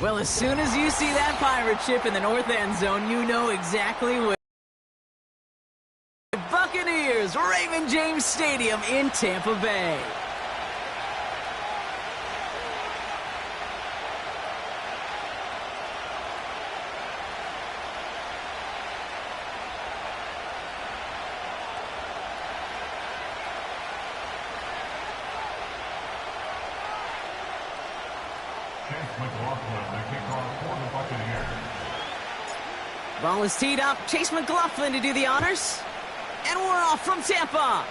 Well, as soon as you see that pirate ship in the north end zone, you know exactly what. Buccaneers, Raymond James Stadium in Tampa Bay. Ball is teed up. Chase McLaughlin to do the honors. And we're off from Tampa.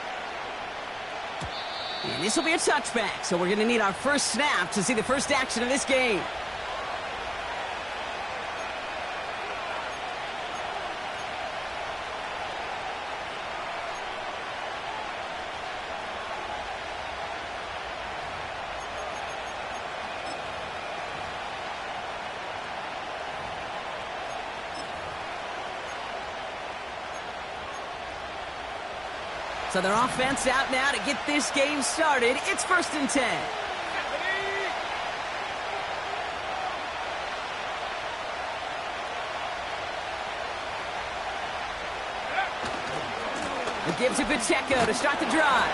And this will be a touchback, so we're going to need our first snap to see the first action of this game. So their offense out now to get this game started. It's 1st and 10. It gives to Pacheco to start the drive.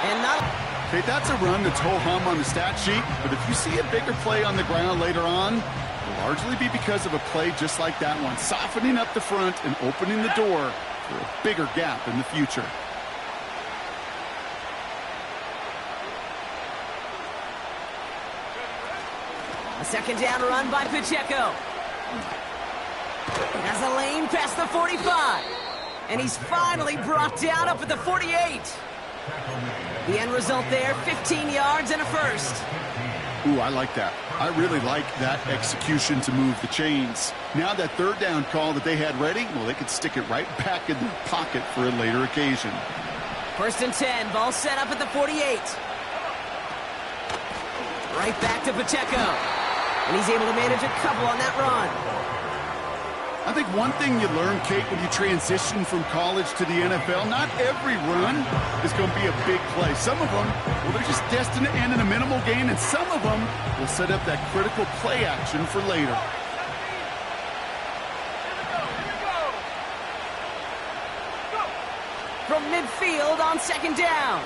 And not... Okay, that's a run that's ho-hum on the stat sheet, but if you see a bigger play on the ground later on, it'll largely be because of a play just like that one, softening up the front and opening the door for a bigger gap in the future. A second down run by Pacheco. Has a lane past the 45. And he's finally brought down up at the 48. The end result there, 15 yards and a first. Ooh, I like that. I really like that execution to move the chains. Now that third down call that they had ready, well, they could stick it right back in their pocket for a later occasion. 1st and 10, ball set up at the 48. Right back to Pacheco. And he's able to manage a couple on that run. I think one thing you learn, Kate, when you transition from college to the NFL, not every run is going to be a big play. Some of them, well, they're just destined to end in a minimal gain, and some of them will set up that critical play action for later. From midfield on 2nd down.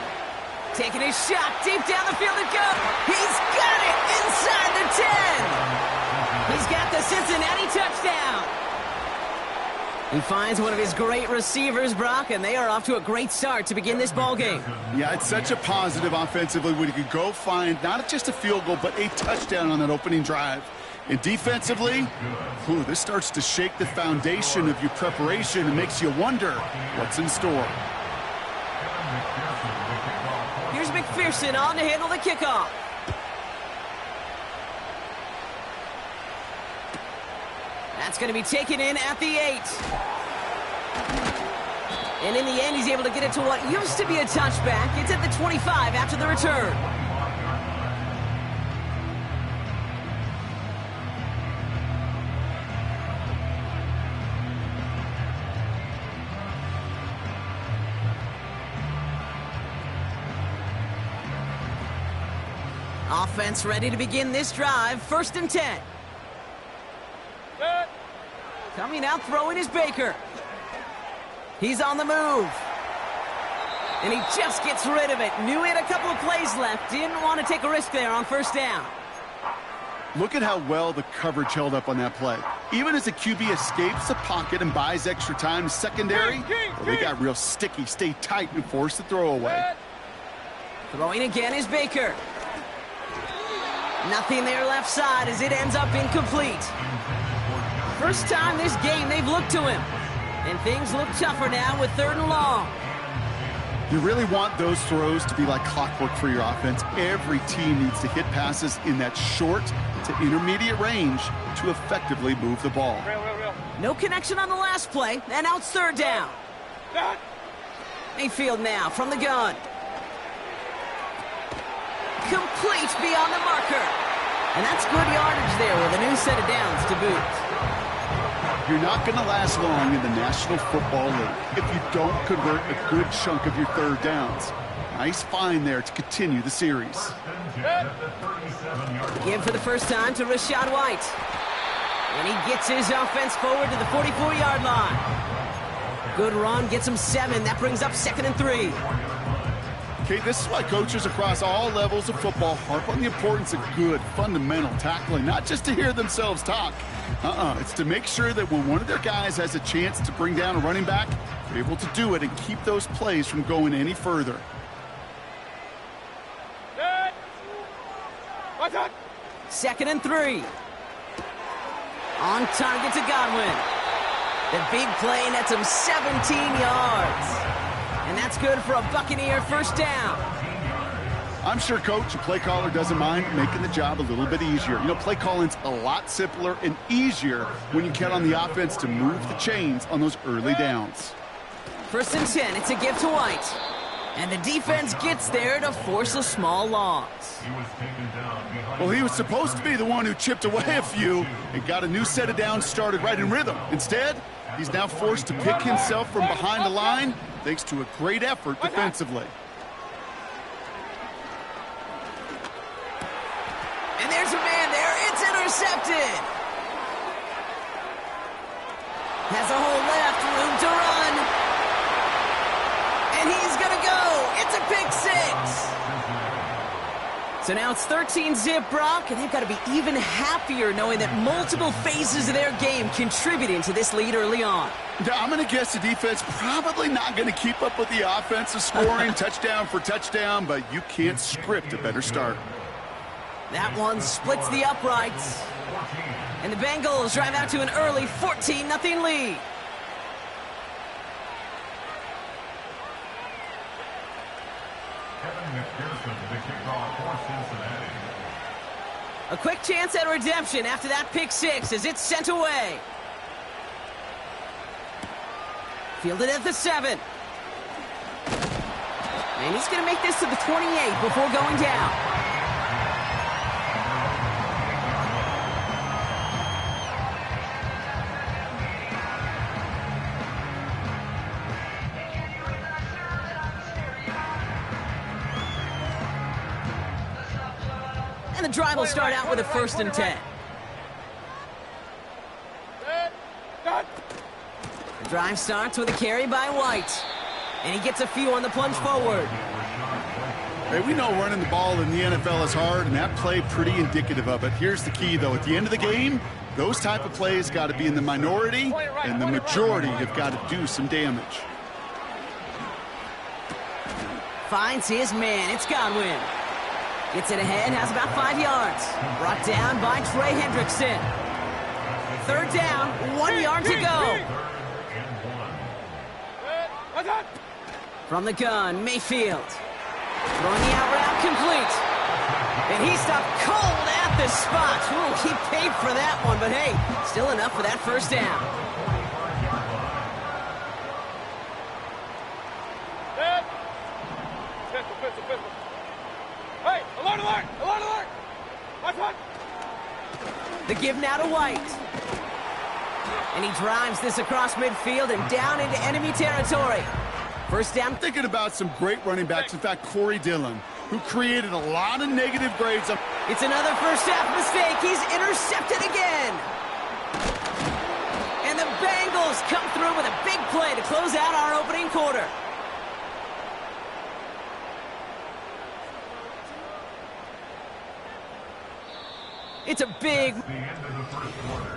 Taking his shot deep down the field it goes. He's got it inside the 10. He's got the Cincinnati touchdown. He finds one of his great receivers, Brock, and they are off to a great start to begin this ball game. Yeah, it's such a positive offensively when you can go find not just a field goal, but a touchdown on that opening drive. And defensively, ooh, this starts to shake the foundation of your preparation and makes you wonder what's in store. Here's McPherson on to handle the kickoff. That's going to be taken in at the 8. And in the end, he's able to get it to what used to be a touchback. It's at the 25 after the return. Offense ready to begin this drive. 1st and 10. Coming out throwing is Baker. He's on the move. And he just gets rid of it. Knew he had a couple of plays left. Didn't want to take a risk there on 1st down. Look at how well the coverage held up on that play. Even as the QB escapes the pocket and buys extra time secondary, well, they got real sticky. Stay tight and force the throw away. Throwing again is Baker. Nothing there left side as it ends up incomplete. First time this game they've looked to him. And things look tougher now with 3rd and long. You really want those throws to be like clockwork for your offense. Every team needs to hit passes in that short to intermediate range to effectively move the ball. No connection on the last play, and now it's 3rd down. Mayfield now from the gun. Complete beyond the marker. And that's good yardage there with a new set of downs to boot. You're not going to last long in the National Football League if you don't convert a good chunk of your 3rd downs. Nice find there to continue the series. Give for the first time to Rachaad White. And he gets his offense forward to the 44-yard line. Good run, gets him 7. That brings up 2nd and 3. Okay, this is why coaches across all levels of football harp on the importance of good, fundamental tackling, not just to hear themselves talk. It's to make sure that when one of their guys has a chance to bring down a running back, they're able to do it and keep those plays from going any further. 2nd and 3. On target to Godwin. The big play nets him 17 yards. And that's good for a Buccaneer first down. I'm sure coach and play caller doesn't mind making the job a little bit easier. You know, play calling's a lot simpler and easier when you count on the offense to move the chains on those early downs. 1st and 10, it's a give to White. And the defense gets there to force a small loss. Well, he was supposed to be the one who chipped away a few and got a new set of downs started right in rhythm. Instead, he's now forced to pick himself from behind the line thanks to a great effort defensively. And there's a man there. It's intercepted. Has a hole left, room to run. And he's going to go. It's a pick 6. So now it's 13-zip, Brock, and they've got to be even happier knowing that multiple phases of their game contributing to this lead early on. I'm going to guess the defense probably not going to keep up with the offensive scoring touchdown for touchdown, but you can't script a better start. That one splits the uprights. And the Bengals drive out to an early 14-0 lead. A quick chance at redemption after that pick 6 as it's sent away. Fielded at the 7. And he's going to make this to the 28 before going down. And the drive will start out with a 1st and 10. The drive starts with a carry by White. And he gets a few on the plunge forward. Hey, we know running the ball in the NFL is hard, and that play pretty indicative of it. Here's the key, though. At the end of the game, those type of plays got to be in the minority, and the majority have got to do some damage. Finds his man. It's Godwin. Gets it ahead, has about 5 yards. Brought down by Trey Hendrickson. 3rd down, 1 yard to go. From the gun, Mayfield. Throwing the out route complete. And he stopped cold at the spot. Ooh, he paid for that one, but hey, still enough for that 1st down. Hey, alert, alert, alert, alert! Watch, watch! The give now to White. And he drives this across midfield and down into enemy territory. 1st down. Thinking about some great running backs, in fact, Corey Dillon, who created a lot of negative grades. It's another first half mistake. He's intercepted again. And the Bengals come through with a big play to close out our opening quarter. It's a big... The end of the 1st quarter.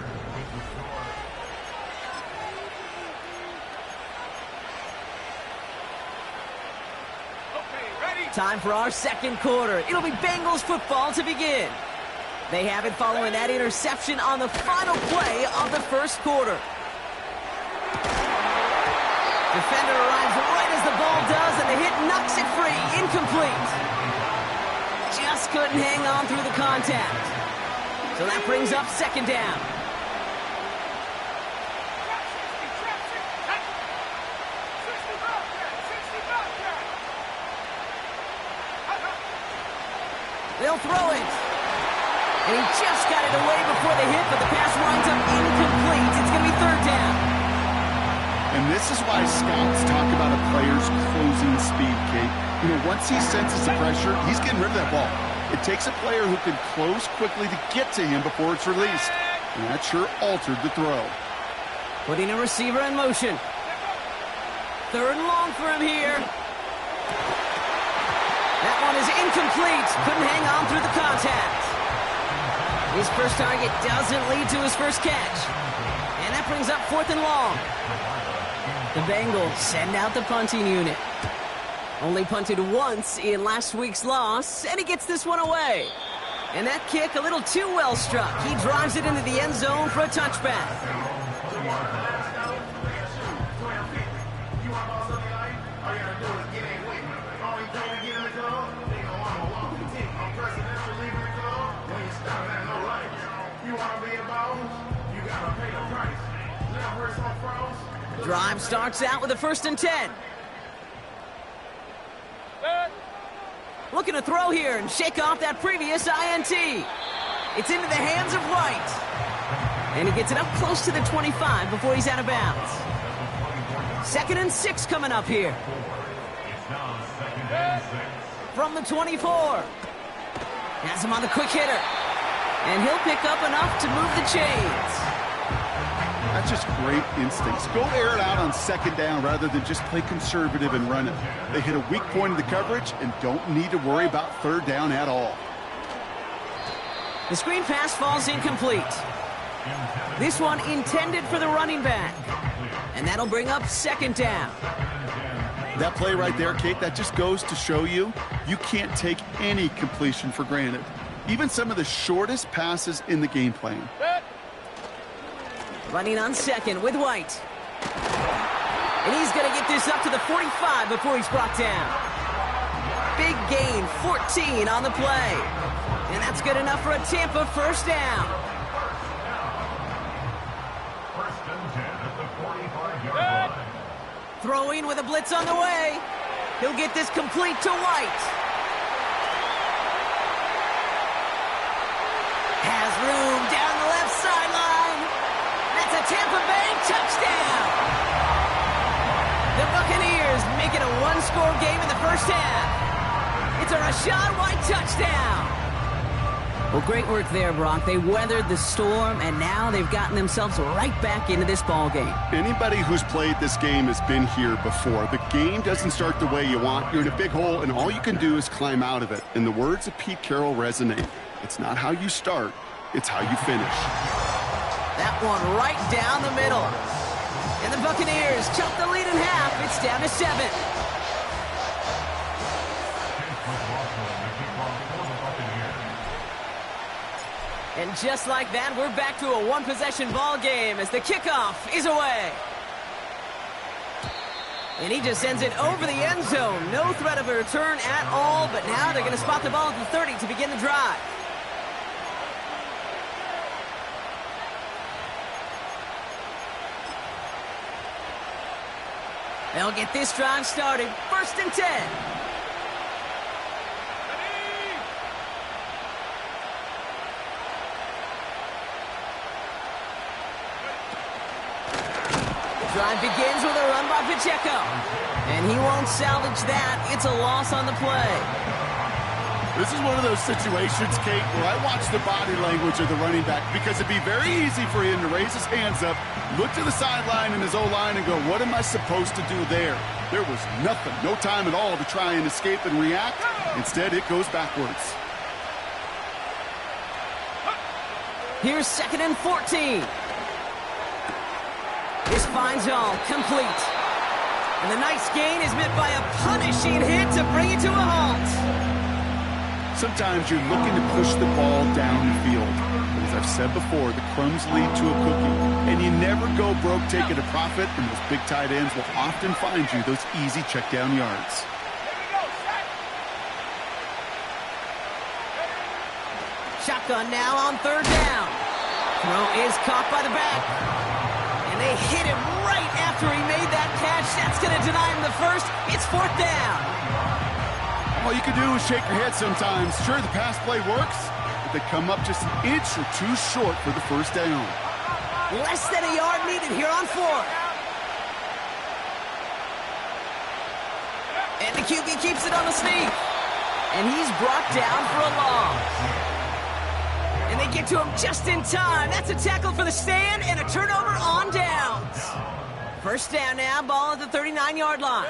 Time for our 2nd quarter. It'll be Bengals football to begin. They have it following that interception on the final play of the 1st quarter. Defender arrives right as the ball does, and the hit knocks it free. Incomplete. Just couldn't hang on through the contact. So that brings up 2nd down. They'll throw it. And he just got it away before the hit, but the pass winds up incomplete. It's going to be 3rd down. And this is why scouts talk about a player's closing speed, Kate. You know, once he senses the pressure, he's getting rid of that ball. It takes a player who can close quickly to get to him before it's released. And that sure altered the throw. Putting a receiver in motion. 3rd and long for him here. That one is incomplete. Couldn't hang on through the contact. His first target doesn't lead to his first catch. And that brings up 4th and long. The Bengals send out the punting unit. Only punted once in last week's loss, and he gets this one away. And that kick a little too well struck. He drives it into the end zone for a touchback. Drive starts out with a 1st and 10. Looking to throw here and shake off that previous INT. It's into the hands of White. And he gets it up close to the 25 before he's out of bounds. 2nd and 6 coming up here. From the 24. Has him on the quick hitter. And he'll pick up enough to move the chains. That's just great instincts. Go air it out on 2nd down rather than just play conservative and run it. They hit a weak point of the coverage and don't need to worry about 3rd down at all. The screen pass falls incomplete. This one intended for the running back. And that'll bring up 2nd down. That play right there, Kate, that just goes to show you can't take any completion for granted. Even some of the shortest passes in the game plan. Running on 2nd with White. And he's going to get this up to the 45 before he's brought down. Big gain, 14 on the play. And that's good enough for a Tampa 1st down. 1st and 10 at the 45-yard line. Throwing with a blitz on the way. He'll get this complete to White. Has room down the left sideline. That's a Tampa Bay touchdown. The Buccaneers make it a 1-score game in the 1st half. It's a Rachaad White touchdown. Well, great work there, Brock. They weathered the storm, and now they've gotten themselves right back into this ball game. Anybody who's played this game has been here before. The game doesn't start the way you want. You're in a big hole, and all you can do is climb out of it. And the words of Pete Carroll resonate. It's not how you start, it's how you finish. That one right down the middle. And the Buccaneers chop the lead in half. It's down to 7. And just like that, we're back to a 1-possession ball game as the kickoff is away. And he just sends it over the end zone. No threat of a return at all, but now they're going to spot the ball at the 30 to begin the drive. They'll get this drive started. 1st and 10. Drive begins with a run by Pacheco. And he won't salvage that. It's a loss on the play. This is one of those situations, Kate, where I watch the body language of the running back because it'd be very easy for him to raise his hands up, look to the sideline in his O-line and go, what am I supposed to do there? There was nothing, no time at all to try and escape and react. Instead, it goes backwards. Here's 2nd and 14. This finds all complete. And the nice gain is met by a punishing hit to bring it to a halt. Sometimes you're looking to push the ball down the field. But as I've said before, the crumbs lead to a cookie. And you never go broke taking a profit, and those big tight ends will often find you those easy check down yards. Shotgun now on 3rd down. Throw is caught by the back. And they hit him right after he made that catch. That's going to deny him the first. It's 4th down. All you can do is shake your head sometimes. Sure, the pass play works, but they come up just an inch or two short for the 1st down. Less than a yard needed here on 4th. And the QB keeps it on the sneak. And he's brought down for a loss. And they get to him just in time. That's a tackle for the stand and a turnover on downs. First down now, ball at the 39-yard line.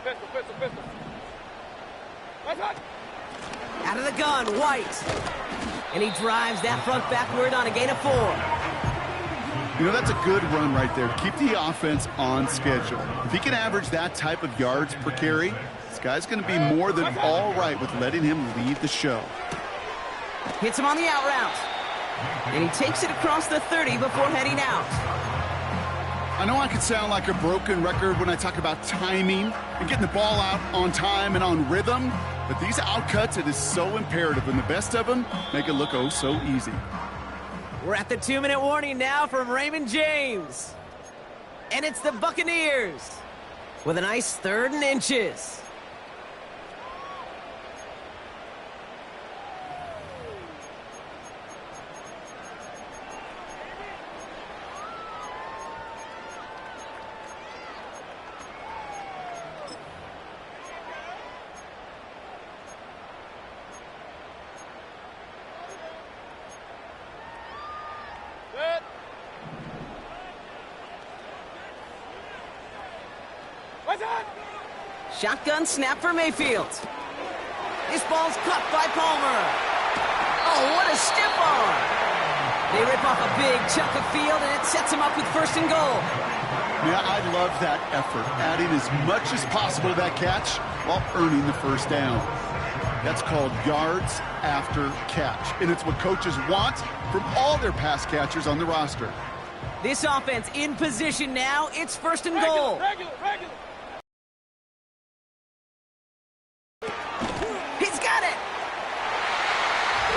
Pistol. Out of the gun, White. And he drives that front backward on a gain of 4. You know, that's a good run right there. Keep the offense on schedule. If he can average that type of yards per carry, this guy's going to be more than all right with letting him lead the show. Hits him on the out route. And he takes it across the 30 before heading out. I know I could sound like a broken record when I talk about timing and getting the ball out on time and on rhythm, but these outcuts, it is so imperative, and the best of them make it look oh so easy. We're at the 2-minute warning now from Raymond James. And it's the Buccaneers with a nice 3rd and inches. Shotgun snap for Mayfield. This ball's caught by Palmer. Oh, what a stiff arm. They rip off a big chunk of field, and it sets him up with 1st and goal. Yeah, I love that effort, adding as much as possible to that catch while earning the 1st down. That's called yards after catch, and it's what coaches want from all their pass catchers on the roster. This offense in position now. It's 1st and goal. Regular. He's got it.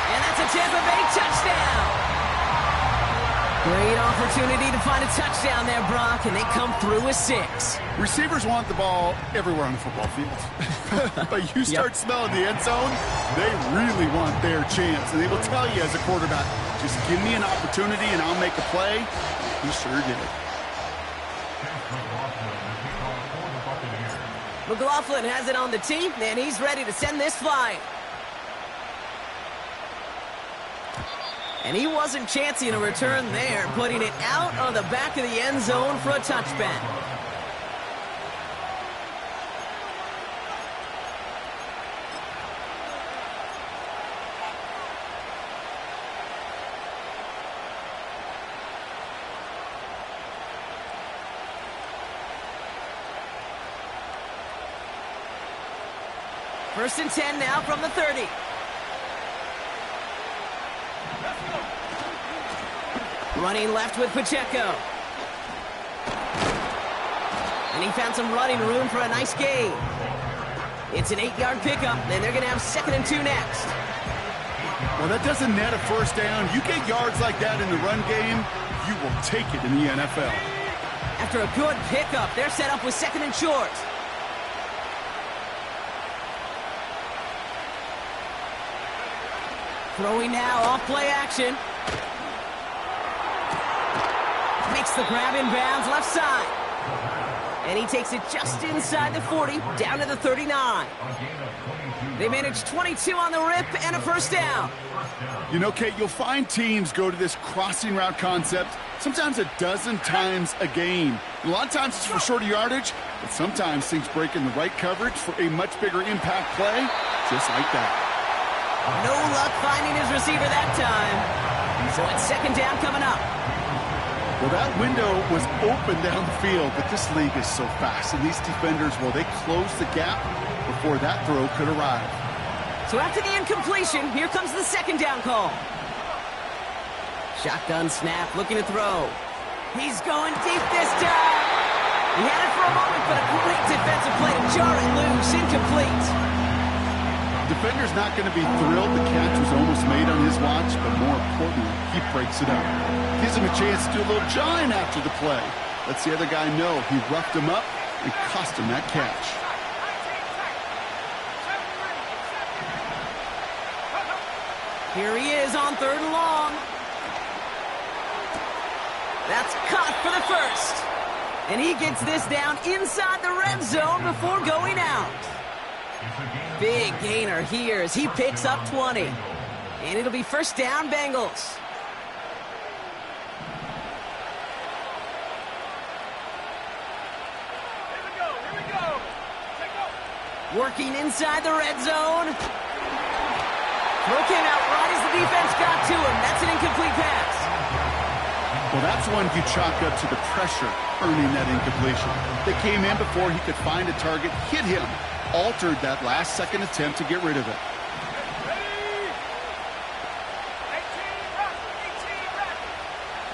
And that's a Tampa Bay touchdown. Great opportunity to find a touchdown there, Brock, and they come through with 6. Receivers want the ball everywhere on the football field. But you start smelling the end zone, they really want their chance. And they will tell you as a quarterback, just give me an opportunity and I'll make a play. He sure did. McLaughlin has it on the tee, and he's ready to send this flying. And he wasn't chancing a return there, putting it out on the back of the end zone for a touchback. First and 10 now from the 30. Running left with Pacheco. And he found some running room for a nice gain. It's an 8-yard pickup, and they're going to have 2nd and 2 next. Well, that doesn't net a 1st down. You get yards like that in the run game, you will take it in the NFL. After a good pickup, they're set up with 2nd and short. Throwing now, off play action. Makes the grab in bounds, left side. And he takes it just inside the 40, down to the 39. They managed 22 on the rip and a 1st down. You know, Kate, you'll find teams go to this crossing route concept sometimes a dozen times a game. A lot of times it's for shorter yardage, but sometimes things break in the right coverage for a much bigger impact play, just like that. No luck finding his receiver that time. So it's 2nd down coming up. Well, that window was open down the field, but this league is so fast. And these defenders, well, they closed the gap before that throw could arrive. So after the incompletion, here comes the 2nd down call. Shotgun snap, looking to throw. He's going deep this time. He had it for a moment, but a great defensive play to jar it loose, incomplete. Defender's not going to be thrilled the catch was almost made on his watch, but more importantly, he breaks it up. Gives him a chance to do a little jawing after the play. Lets the other guy know he roughed him up and cost him that catch. Here he is on 3rd and long. That's caught for the 1st. And he gets this down inside the red zone before going out. Big gainer here as he picks up 20. And it'll be first down, Bengals. Working inside the red zone. Throw came out right as the defense got to him. That's an incomplete pass. Well, that's one you chalk up to the pressure earning that incompletion. They came in before he could find a target, hit him, altered that last-second attempt to get rid of it.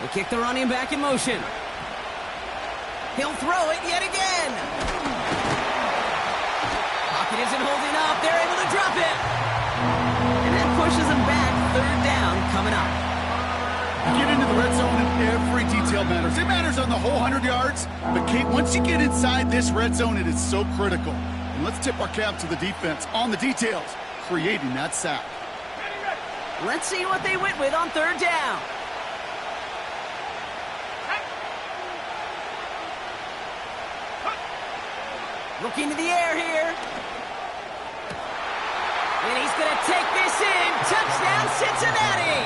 They kick the running back in motion. He'll throw it yet again. Pocket isn't holding up. They're able to drop it. And that pushes them back. Third down coming up. You get into the red zone and every detail matters. It matters on the whole 100 yards. But, Kate, once you get inside this red zone, it is so critical. And let's tip our cap to the defense on the details, creating that sack. Let's see what they went with on third down. Looking to the air here. And he's going to take this in. Touchdown, Cincinnati.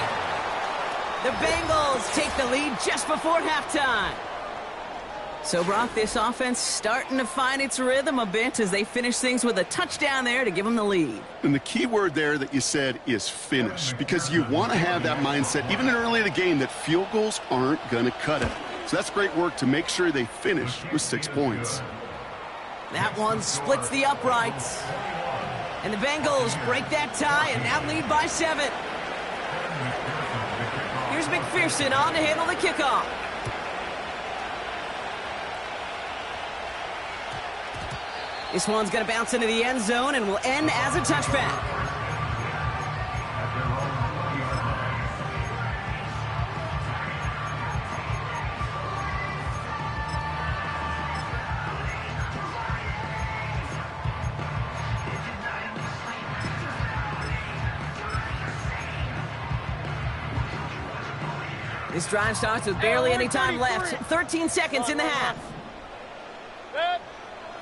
The Bengals take the lead just before halftime. So, Brock, this offense starting to find its rhythm a bit as they finish things with a touchdown there to give them the lead. And the key word there that you said is finish, because you want to have that mindset, even early in the game, that field goals aren't going to cut it. So that's great work to make sure they finish with 6 points. That one splits the uprights. And the Bengals break that tie and now lead by 7. Here's McPherson on to handle the kickoff. This one's going to bounce into the end zone and will end as a touchback. This drive starts with barely any time left. 13 seconds in the half.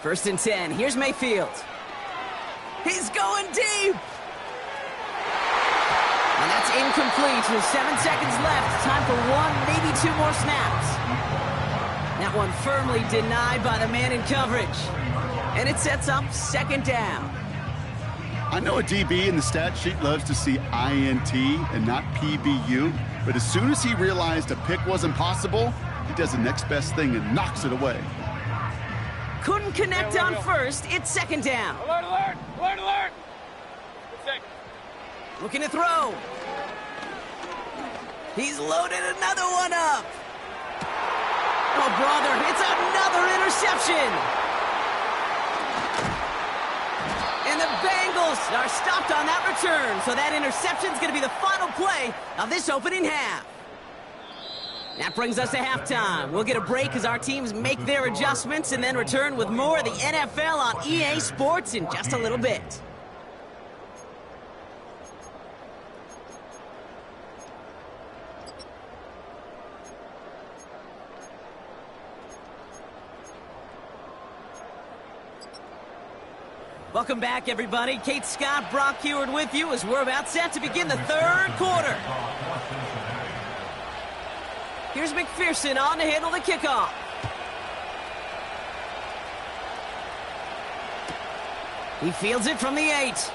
First and 10. Here's Mayfield. He's going deep. And that's incomplete with 7 seconds left. Time for 1, maybe 2 more snaps. That one firmly denied by the man in coverage. And it sets up second down. I know a DB in the stat sheet loves to see INT and not PBU, but as soon as he realized a pick wasn't possible, he does the next best thing and knocks it away. Couldn't connect on first. It's second down. Alert, alert! Alert, alert! Looking to throw. He's loaded another one up. Oh, brother, it's another interception. And the Bengals are stopped on that return. So that interception's going to be the final play of this opening half. That brings us to halftime. We'll get a break as our teams make their adjustments and then return with more of the NFL on EA Sports in just a little bit. Welcome back, everybody. Kate Scott, Brock Huard with you as we're about set to begin the third quarter. Here's McPherson on to handle the kickoff. He fields it from the 8.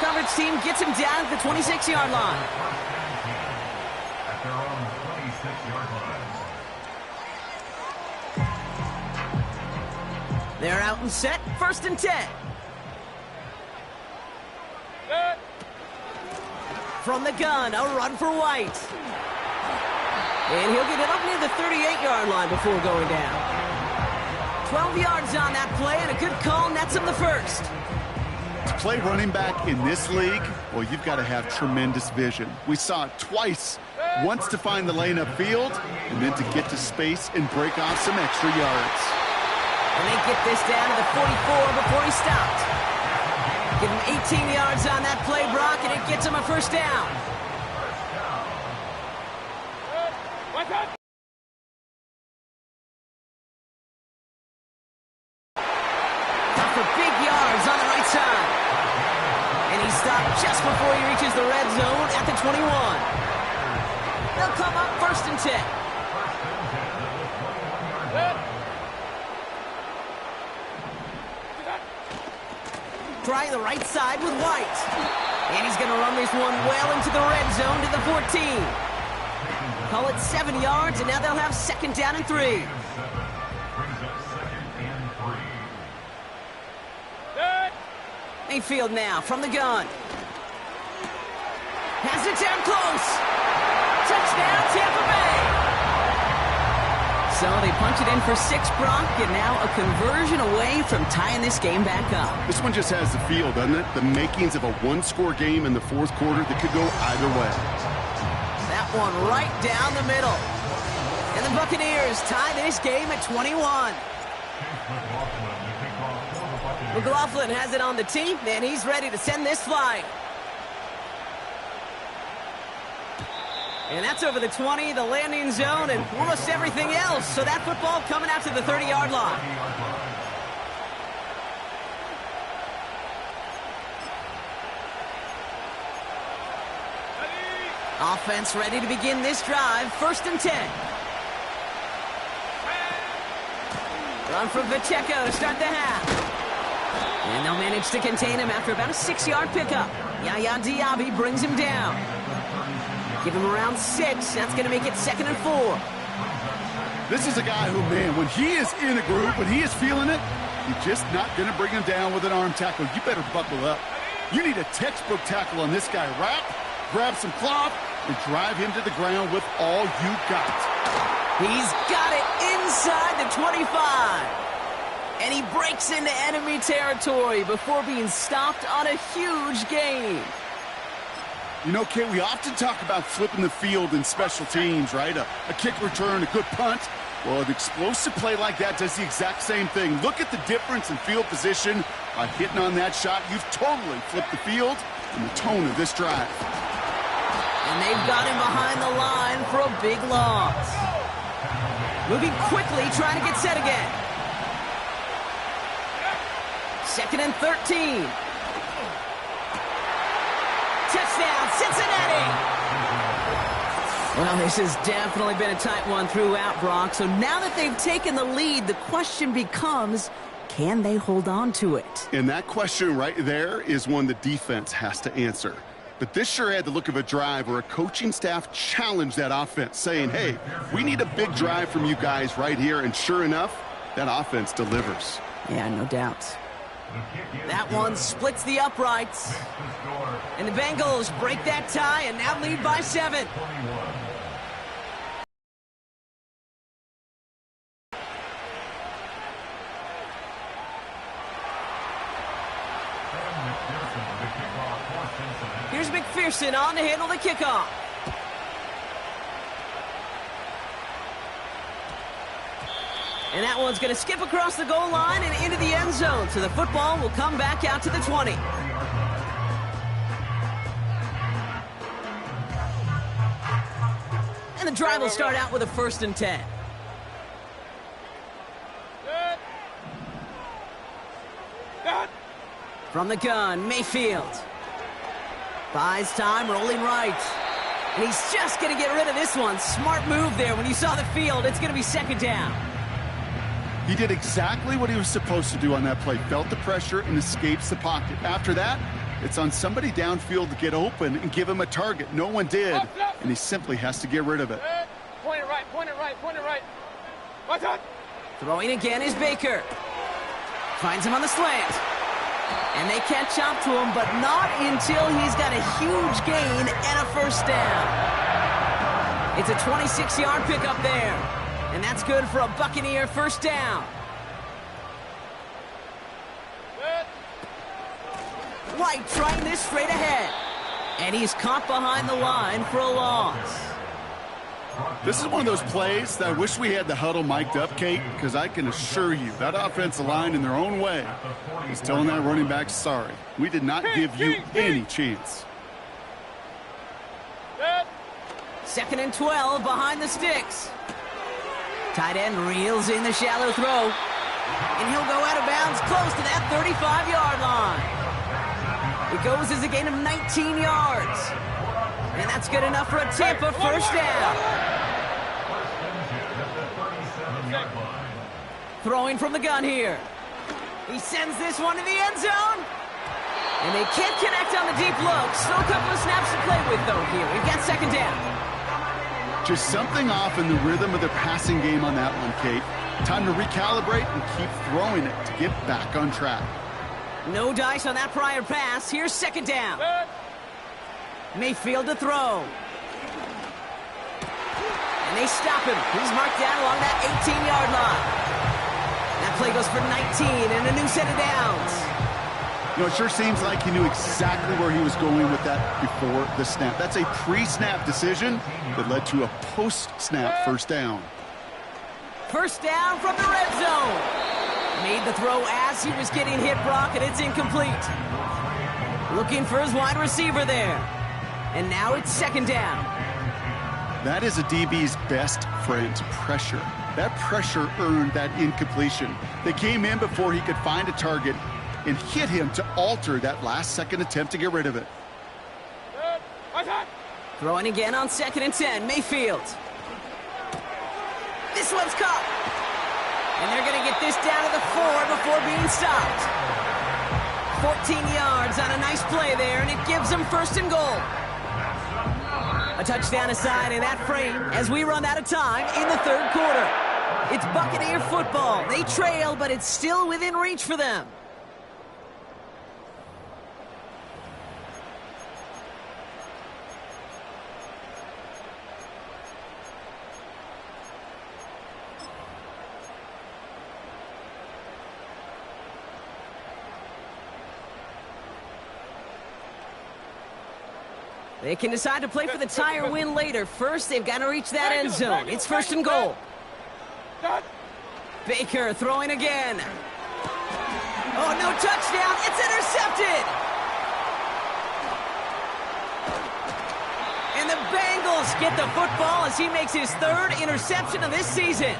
Coverage team gets him down at the 26-yard line. At their own 26-yard line. They're out and set. First and 10. From the gun, a run for White. And he'll get it up near the 38-yard line before going down. 12 yards on that play, and a good call nets him the first. To play running back in this league, well, you've got to have tremendous vision. We saw it twice. Once to find the lane upfield, and then to get to space and break off some extra yards. And they get this down to the 44 before he stopped. Give him 18 yards on that play, Brock, and it gets him a first down. before he reaches the red zone at the 21. They'll come up 1st and 10. Trying the right side with White. And he's going to run this one well into the red zone to the 14. Call it 7 yards, and now they'll have 2nd down and 3. Mayfield now from the gun. Has it down close. Touchdown, Tampa Bay. So they punch it in for 6, Brock, and now a conversion away from tying this game back up. This one just has the feel, doesn't it? The makings of a one-score game in the 4th quarter that could go either way. That one right down the middle. And the Buccaneers tie this game at 21. McLaughlin has it on the tee, and he's ready to send this flying. And that's over the 20, the landing zone, and almost everything else. So that football coming out to the 30-yard line. Offense ready to begin this drive. 1st and 10. Run from Pacheco to start the half. And they'll manage to contain him after about a 6-yard pickup. Yaya Diaby brings him down. Give him around 6. That's going to make it 2nd and 4. This is a guy who, man, when he is in a groove, when he is feeling it, you're just not going to bring him down with an arm tackle. You better buckle up. You need a textbook tackle on this guy. Wrap, grab some cloth, and drive him to the ground with all you got. He's got it inside the 25. And he breaks into enemy territory before being stopped on a huge gain. You know, Kate, we often talk about flipping the field in special teams, right? A kick return, a good punt. Well, an explosive play like that does the exact same thing. Look at the difference in field position. By hitting on that shot, you've totally flipped the field and the tone of this drive. And they've got him behind the line for a big loss. Moving quickly, trying to get set again. 2nd and 13. Touchdown, Cincinnati! Well, this has definitely been a tight one throughout, Brock. So now that they've taken the lead, the question becomes, can they hold on to it? And that question right there is one the defense has to answer. But this sure had the look of a drive where a coaching staff challenged that offense, saying, hey, we need a big drive from you guys right here. And sure enough, that offense delivers. Yeah, no doubt. That one splits the uprights. And the Bengals break that tie and now lead by 7. Here's McPherson on to handle the kickoff. And that one's going to skip across the goal line and into the end zone. So the football will come back out to the 20. And the drive will start out with a 1st and 10. From the gun, Mayfield. Buys time, rolling right. And he's just going to get rid of this one. Smart move there. When you saw the field, it's going to be 2nd down. He did exactly what he was supposed to do on that play. Felt the pressure and escapes the pocket. After that, it's on somebody downfield to get open and give him a target. No one did, and he simply has to get rid of it. Point it right, point it right, point it right. Watch out. Throwing again is Baker. Finds him on the slant. And they catch up to him, but not until he's got a huge gain and a 1st down. It's a 26-yard pickup there. And that's good for a Buccaneer 1st down. White trying this straight ahead. And he's caught behind the line for a loss. This is one of those plays that I wish we had the huddle mic'd up, Kate, because I can assure you that offensive line in their own way is telling that running back, sorry, we did not give you any chance. 2nd and 12 behind the sticks. Tight end reels in the shallow throw. And he'll go out of bounds close to that 35-yard line. It goes as a gain of 19 yards. And that's good enough for a Tampa first down. Throwing from the gun here. He sends this one to the end zone. And they can't connect on the deep look. Still a couple of snaps to play with, though, here. We've got second down. Just something off in the rhythm of their passing game on that one, Kate. Time to recalibrate and keep throwing it to get back on track. No dice on that prior pass. Here's second down. Mayfield to throw. And they stop him. He's marked down along that 18-yard line. That play goes for 19 and a new set of downs. You know, it sure seems like he knew exactly where he was going with that before the snap. That's a pre-snap decision that led to a post-snap first down. First down from the red zone. Made the throw as he was getting hit, Brock, and it's incomplete. Looking for his wide receiver there. And now it's second down. That is a DB's best friend, pressure. That pressure earned that incompletion. They came in before he could find a target and hit him to alter that last-second attempt to get rid of it. Throwing again on 2nd and 10, Mayfield. This one's caught. And they're going to get this down to the 4 before being stopped. 14 yards on a nice play there, and it gives them first and goal. A touchdown aside in that frame as we run out of time in the third quarter. It's Buccaneer football. They trail, but it's still within reach for them. They can decide to play for the tie or win later. First, they've got to reach that end zone. It's first and goal. Baker throwing again. Oh, no touchdown. It's intercepted. And the Bengals get the football as he makes his third interception of this season.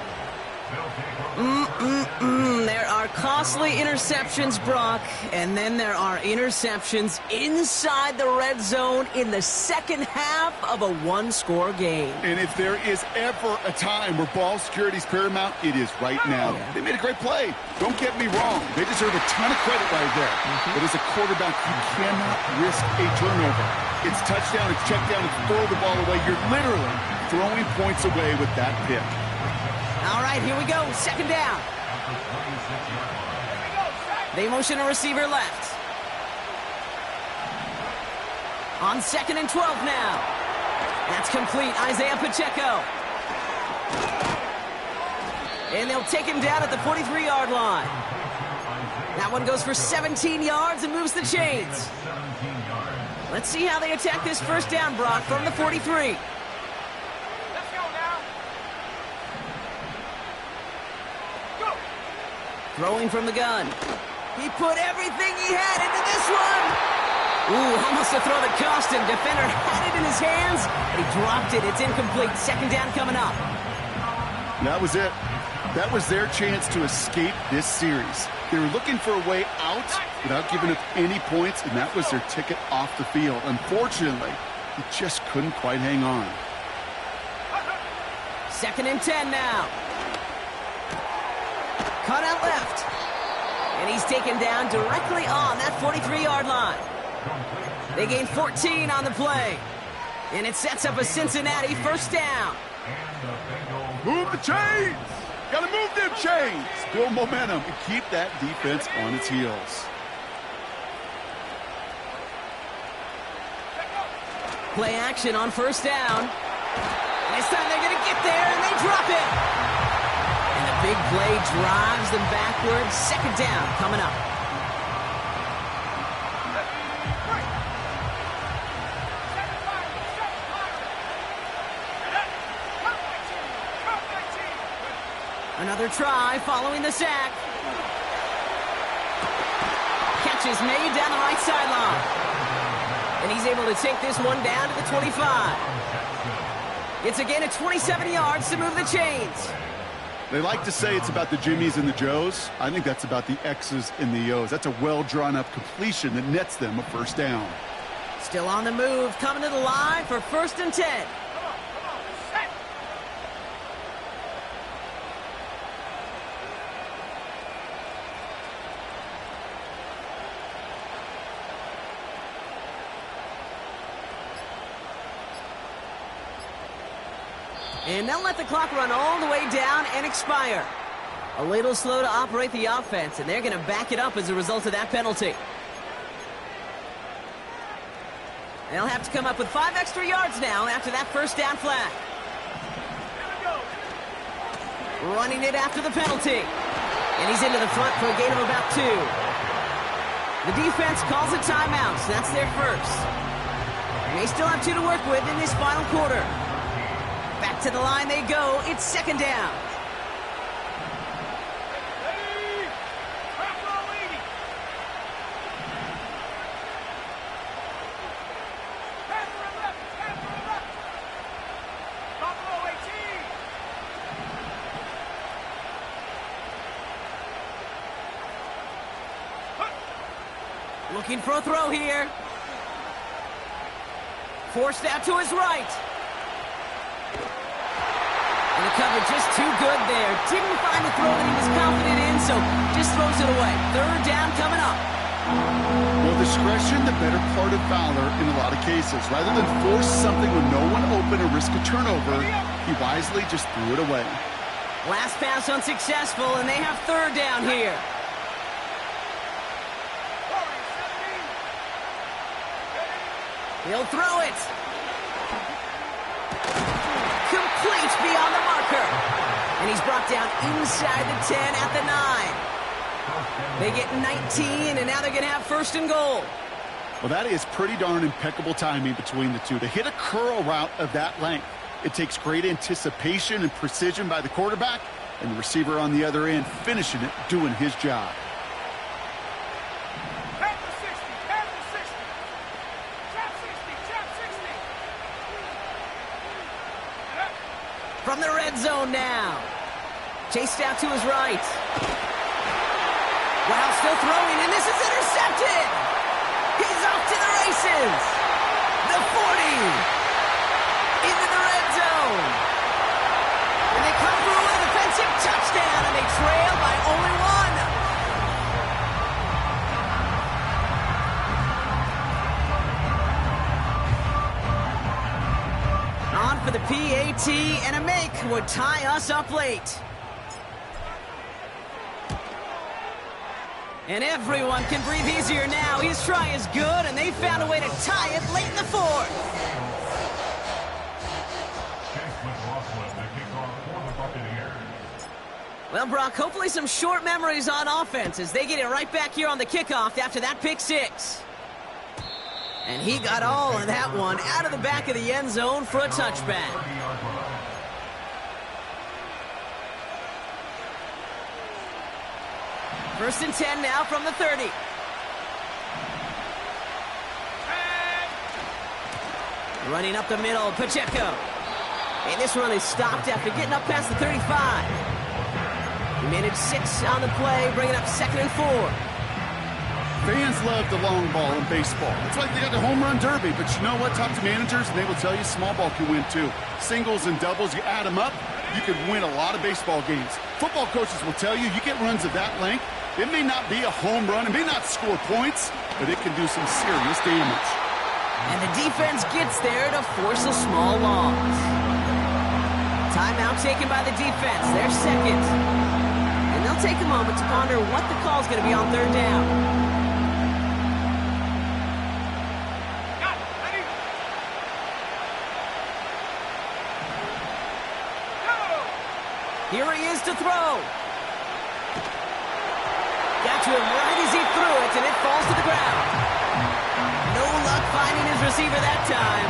There are costly interceptions, Brock, and then there are interceptions inside the red zone in the second half of a one-score game. And if there is ever a time where ball security is paramount, it is right now. Yeah. They made a great play. Don't get me wrong. They deserve a ton of credit right there. But as a quarterback, you cannot risk a turnover. It's touchdown, it's check down, it's throw the ball away. You're literally throwing points away with that pick. All right, here we go. Second down. They motion a receiver left. On 2nd and 12 now. That's complete. Isaiah Pacheco. And they'll take him down at the 43-yard line. That one goes for 17 yards and moves the chains. Let's see how they attack this first down, Brock, from the 43. Throwing from the gun. He put everything he had into this one. Ooh, almost a throw that cost him. Defender had it in his hands, but he dropped it. It's incomplete. Second down coming up. That was it. That was their chance to escape this series. They were looking for a way out without giving up any points, and that was their ticket off the field. Unfortunately, he just couldn't quite hang on. 2nd and 10 now. Cut out left. And he's taken down directly on that 43-yard line. They gain 14 on the play. And it sets up a Cincinnati first down. Move the chains! Gotta move them chains! Build momentum and keep that defense on its heels. Play action on first down. And this time they're going to get there, and they drop it. And the big play drives them backwards. Second down coming up. Another try following the sack. Catch is made down the right sideline. And he's able to take this one down to the 25. It's a gain of 27 yards to move the chains. They like to say it's about the Jimmies and the Joes. I think that's about the X's and the O's. That's a well-drawn-up completion that nets them a first down. Still on the move, coming to the line for 1st and 10. And they'll let the clock run all the way down and expire. A little slow to operate the offense, and they're going to back it up as a result of that penalty. They'll have to come up with 5 extra yards now after that first down flag. Running it after the penalty. And he's into the front for a gain of about 2. The defense calls a timeout, so that's their first. They still have 2 to work with in this final quarter. Back to the line they go. It's 2nd down. Looking for a throw here. Forced out to his right. And the cover just too good there. Didn't find the throw that he was confident in, so just throws it away. 3rd down coming up. Well, discretion, the better part of valor in a lot of cases. Rather than force something with no one open or risk a turnover, he wisely just threw it away. Last pass unsuccessful, and they have 3rd down here. He'll throw it. Complete beyond the marker. And he's brought down inside the 10 at the 9. They get 19, and now they're going to have 1st and goal. Well, that is pretty darn impeccable timing between the two. To hit a curl route of that length, it takes great anticipation and precision by the quarterback, and the receiver on the other end finishing it, doing his job. From the red zone now. Chased out to his right. Wow, still throwing, and this is intercepted. He's off to the races. The 40. Into the red zone. And they come through with a defensive touchdown, and they trail by only 1. On for the PAT, and a make would tie us up late. And everyone can breathe easier now. His try is good, and they found a way to tie it late in the 4th. Well, Brock, hopefully some short memories on offense as they get it right back here on the kickoff after that pick 6. And he got all of that one out of the back of the end zone for a touchback. First and 10 now from the 30. Running up the middle, Pacheco. And this run is stopped after getting up past the 35. He managed 6 on the play, bringing up 2nd and 4. Fans love the long ball in baseball. It's like they got the home run derby, but you know what? Talk to managers, and they will tell you small ball can win too. Singles and doubles, you add them up, you can win a lot of baseball games. Football coaches will tell you, you get runs of that length, it may not be a home run, it may not score points, but it can do some serious damage. And the defense gets there to force a small loss. Timeout taken by the defense, their 2nd. And they'll take a moment to ponder what the call is going to be on 3rd down. Here he is to throw. Got to him right as he threw it, and it falls to the ground. No luck finding his receiver that time.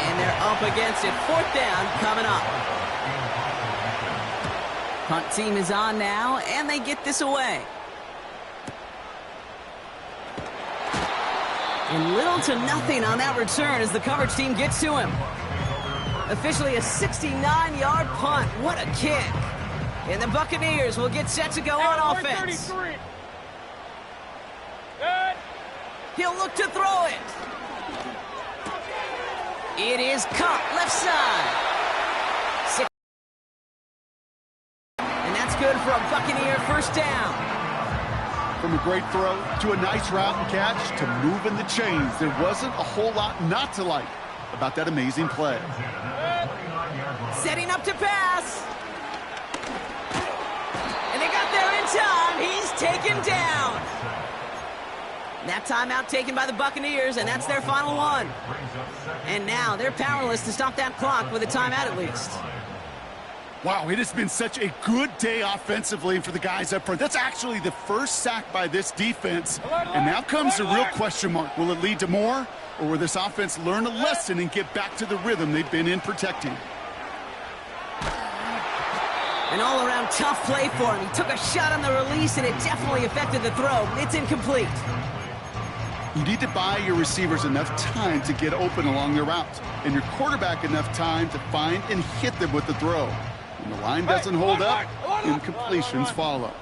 And they're up against it. 4th down coming up. Punt team is on now, and they get this away. And little to nothing on that return as the coverage team gets to him. Officially a 69-yard punt. What a kick. And the Buccaneers will get set to go on offense. 33. Good. He'll look to throw it. It is caught left side. And that's good for a Buccaneer first down. From a great throw to a nice route and catch to moving the chains, there wasn't a whole lot not to like about that amazing play. Setting up to pass. And they got there in time. He's taken down. That timeout taken by the Buccaneers, and that's their final one. And now they're powerless to stop that clock with a timeout at least. Wow, it has been such a good day offensively for the guys up front. That's actually the first sack by this defense. And now comes the real question mark. Will it lead to more, or will this offense learn a lesson and get back to the rhythm they've been in protecting? An all-around tough play for him. He took a shot on the release, and it definitely affected the throw. It's incomplete. You need to buy your receivers enough time to get open along their routes, and your quarterback enough time to find and hit them with the throw. When the line doesn't hold up, incompletions follow.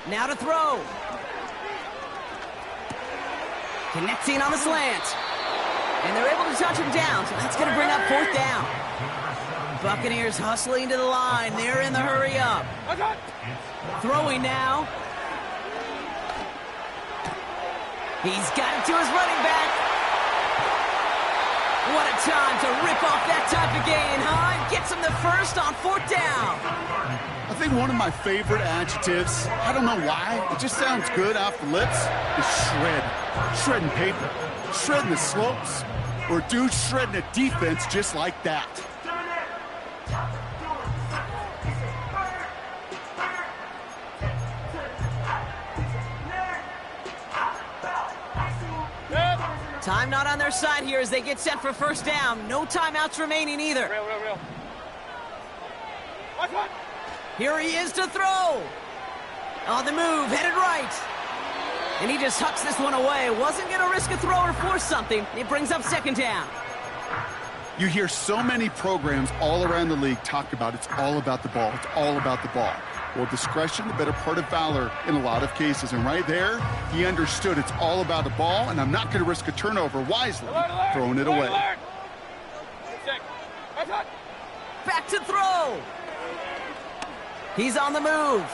Now to throw. Connecting on the slant. And they're able to touch him down, so that's going to bring up fourth down. Buccaneers hustling to the line. They're in the hurry up. Throwing now. He's got it to his running back. What a time to rip off that type of gain, huh? And gets him the first on fourth down. I think one of my favorite adjectives, I don't know why, it just sounds good off the lips, is shred. Shredding paper, shredding the slopes, or dude shredding a defense just like that. Time not on their side here as they get set for first down. No timeouts remaining either. Real. Here he is to throw. On the move, headed right. And he just hucks this one away. Wasn't going to risk a throw or force something. It brings up second down. You hear so many programs all around the league talk about it's all about the ball. It's all about the ball. Well, discretion, the better part of valor in a lot of cases. And right there, he understood it's all about the ball, and I'm not going to risk a turnover wisely, throwing it away. Back to throw. He's on the move.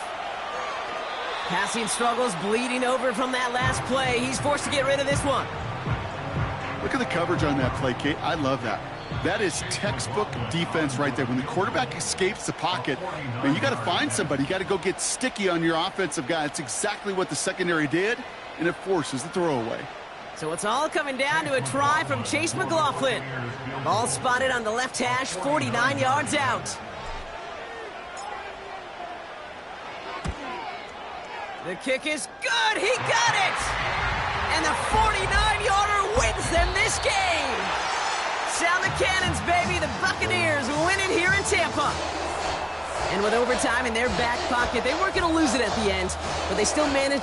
Passing struggles bleeding over from that last play. He's forced to get rid of this one. Look at the coverage on that play, Kate. I love that. That is textbook defense right there. When the quarterback escapes the pocket, man, you got to find somebody. You got to go get sticky on your offensive guy. It's exactly what the secondary did, and it forces the throwaway. So it's all coming down to a try from Chase McLaughlin. Ball spotted on the left hash, 49 yards out. The kick is good. He got it. And the 49-yarder wins them this game. Sound the cannons, baby. The Buccaneers win it here in Tampa. And with overtime in their back pocket, they weren't going to lose it at the end, but they still managed